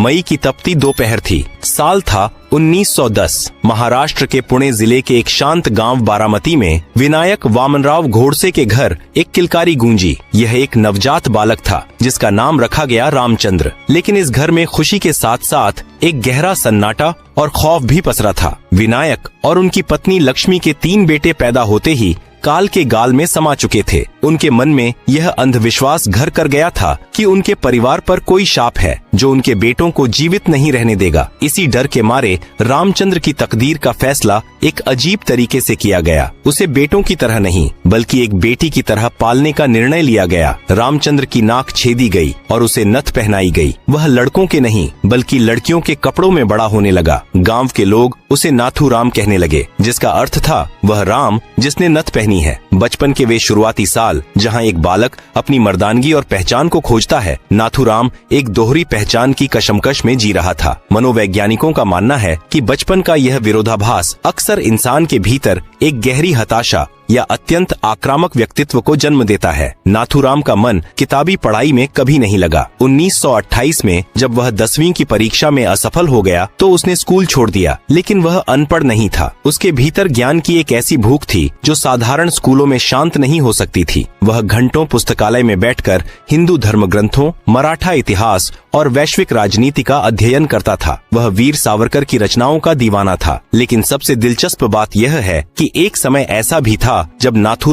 मई की तपती दोपहर थी। साल था 1910। महाराष्ट्र के पुणे जिले के एक शांत गांव बारामती में विनायक वामनराव घोड़से के घर एक किलकारी गूंजी। यह एक नवजात बालक था जिसका नाम रखा गया रामचंद्र। लेकिन इस घर में खुशी के साथ साथ एक गहरा सन्नाटा और खौफ भी पसरा था। विनायक और उनकी पत्नी लक्ष्मी के 3 बेटे पैदा होते ही काल के गाल में समा चुके थे। उनके मन में यह अंधविश्वास घर कर गया था कि उनके परिवार पर कोई शाप है जो उनके बेटों को जीवित नहीं रहने देगा। इसी डर के मारे रामचंद्र की तकदीर का फैसला एक अजीब तरीके से किया गया। उसे बेटों की तरह नहीं बल्कि एक बेटी की तरह पालने का निर्णय लिया गया। रामचंद्र की नाक छेदी गई और उसे नथ पहनाई गई। वह लड़कों के नहीं बल्कि लड़कियों के कपड़ों में बड़ा होने लगा। गांव के लोग उसे नाथू राम कहने लगे, जिसका अर्थ था वह राम जिसने नथ पहनी है। बचपन के वे शुरुआती साल जहां एक बालक अपनी मर्दानगी और पहचान को खोजता है, नाथूराम एक दोहरी पहचान की कशमकश में जी रहा था। मनोवैज्ञानिकों का मानना है कि बचपन का यह विरोधाभास अक्सर इंसान के भीतर एक गहरी हताशा या अत्यंत आक्रामक व्यक्तित्व को जन्म देता है। नाथूराम का मन किताबी पढ़ाई में कभी नहीं लगा। 1928 में जब वह 10वीं की परीक्षा में असफल हो गया तो उसने स्कूल छोड़ दिया। लेकिन वह अनपढ़ नहीं था। उसके भीतर ज्ञान की एक ऐसी भूख थी जो साधारण स्कूलों में शांत नहीं हो सकती थी। वह घंटों पुस्तकालय में बैठकर हिंदू धर्म ग्रंथों, मराठा इतिहास और वैश्विक राजनीति का अध्ययन करता था। वह वीर सावरकर की रचनाओं का दीवाना था। लेकिन सबसे दिलचस्प बात यह है कि एक समय ऐसा भी था जब नाथू